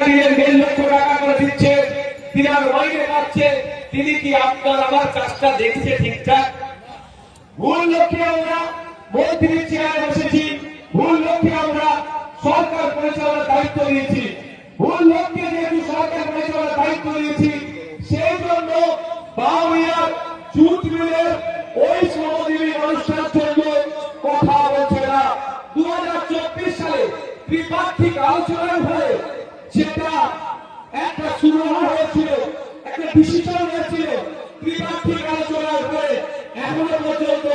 টাকা করে দিচ্ছে, তিনি আর মাইনে পাচ্ছে, তিনি কি আপনার আমার কাজটা দেখছে ঠিকঠাক? ভুল লক্ষ্যে আমরা মন্ত্রীর চেয়ারে বসেছি, ভুল লক্ষ্যে আমরা সরকার পরিচালনার দায়িত্ব নিয়েছি, ভুল লক্ষ্যে যেহেতু সরকার পরিচালনার দায়িত্ব নিয়েছি, সেই জন্য বাউরিয়ার জুট মিলের ওই শ্রমজীবী মানুষটার জন্য কথা বলছে না। 2024 সালে ত্রিপাক্ষিক আলোচনার ফলে সেটা একটা শুরু হয়েছিল, একটা ডিসিশন হয়েছিল ত্রিপাক্ষিক আলোচনার পরে। এখনো পর্যন্ত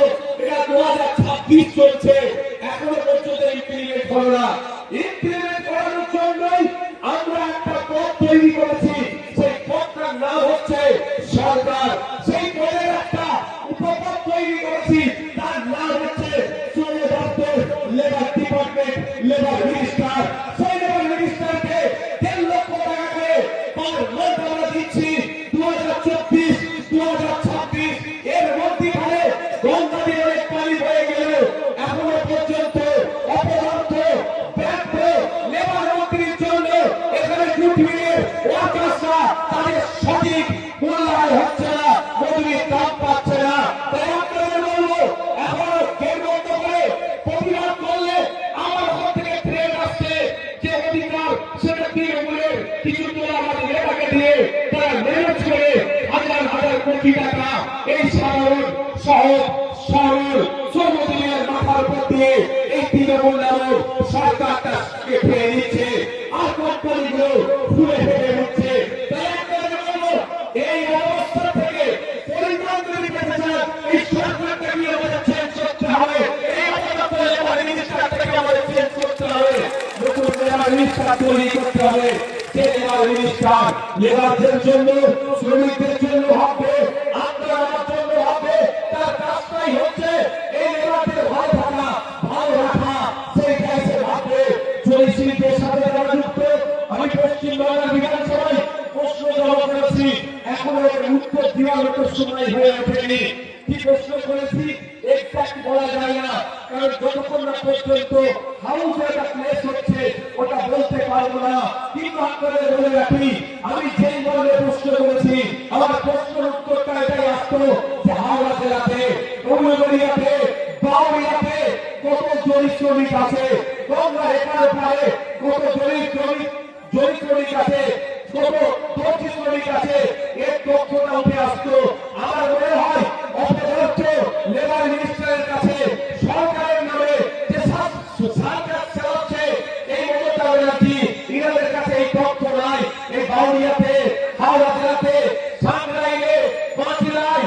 এটা 2026 চলছে, এখনো পর্যন্ত ইমপ্লিমেন্ট হলো না। ইমপ্লিমেন্ট করার জন্যই আমরা একটা পথ তৈরি করেছি, সেই পথটার নাম হচ্ছে সরকার। সেই পথের একটা উপপথ তৈরি করেছি, তার নাম হচ্ছে শ্রম দপ্তর, লেবার ডিপার্টমেন্ট, লেবার মিনিস্টার। সেই লেবার মিনিস্টারকে 1.5 লক্ষ টাকা করে পার মান্থ আমরা দিচ্ছি। 2024-2026 এর মধ্যখানে গঙ্গা দিয়ে অনেক পানি হয়ে গেল, এখনো পর্যন্ত অপদার্থ ব্যর্থ লেবার মন্ত্রীর জন্য এখানে জুট মিলের ওয়ার্কার্সরা তাদের সঠিক মূল্যায়ন হচ্ছে না, মজুরির দাম পাচ্ছে না। তাই আপনাদের বলবো, এখন গেট বন্ধ করে প্রতিবাদ করলে আমার হাত থেকে ট্রেন আসছে, যে অধিকার সেটা তৃণমূলের কিছু তোলা আমাদের নেতাকে দিয়ে তারা ম্যানেজ করে হাজার হাজার কোটি টাকা এই সাধারণ সহজ সরল শ্রমজীবীদের মাথার উপর দিয়ে এই তৃণমূল নামক সরকারটা খেয়ে নিচ্ছে, আর কোম্পানিগুলো ফুলে ফেলে উঠছে। তাই আপনাদের বলবো, এই অবস্থা থেকে পরিত্রাণ তৈরি করতে চান, এই সরকারটাকে আমাদের চেঞ্জ করতে হবে। এই অবস্থা লেবার মিনিস্টার থেকে আমাদের চেঞ্জ করতে হবে, নতুন লেবার মিনিস্টার তৈরি করতে হবে। যে লেবার মিনিস্টার লেবারদের জন্য, শ্রমিকদের জন্য হবে, আপনার আমার জন্য হবে। তার কাজটাই হচ্ছে এই লেবারদের ভালো থাকা, ভালো রাখা, সেই কাজে ভাববে। জয়ী শিল্পের সাথে যারা যুক্ত, আমি পশ্চিমবাংলার বিধানসভায় প্রশ্ন জমা করেছি, এখনো এর উত্তর দেওয়ার মতো সময় হয়ে ওঠেনি। কি প্রশ্ন করেছি এক্সাক্ট বলা যায় না, কারণ যতক্ষণ না পর্যন্ত হাউস একটা প্লেস হচ্ছে ওটা বলতে পারবো না। কিন্তু আপনাদের বলে রাখি, আমি যেই মর্মে প্রশ্ন করেছি, আমার প্রশ্নের উত্তরটা এটাই আসতো যে হাওড়া জেলাতে, উলুবেড়িয়াতে, বাউরিয়াতে কত জরিপ শ্রমিক আছে, তোমরা এখানে পারে কত জরিপ শ্রমিক আছে, কত দর্জি শ্রমিক আছে, এর তথ্যটা উঠে আসতো। আমার মনে হয় অপদার্থ লেবার মিনিস্টারের কাছে সরকারের নামে যে সরকার চালাচ্ছে এই মমতা ব্যানার্জি, ইনাদের কাছে এই তথ্য নাই। এই বাউরিয়াতে, হাওড়া জেলাতে, সাংগ্রাইলে, বাঁচিলায়,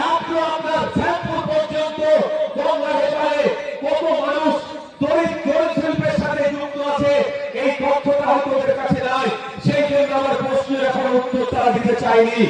এখনো আপনার শ্যামপুর পর্যন্ত গঙ্গা লেবারে কত মানুষ জরিপ শিল্পের সাথে যুক্ত আছে, এই তথ্যটা হয়তো ওদের কাছে নাই। সেই জন্য আমার প্রশ্নের এখনো উত্তর তারা দিতে চায়নি।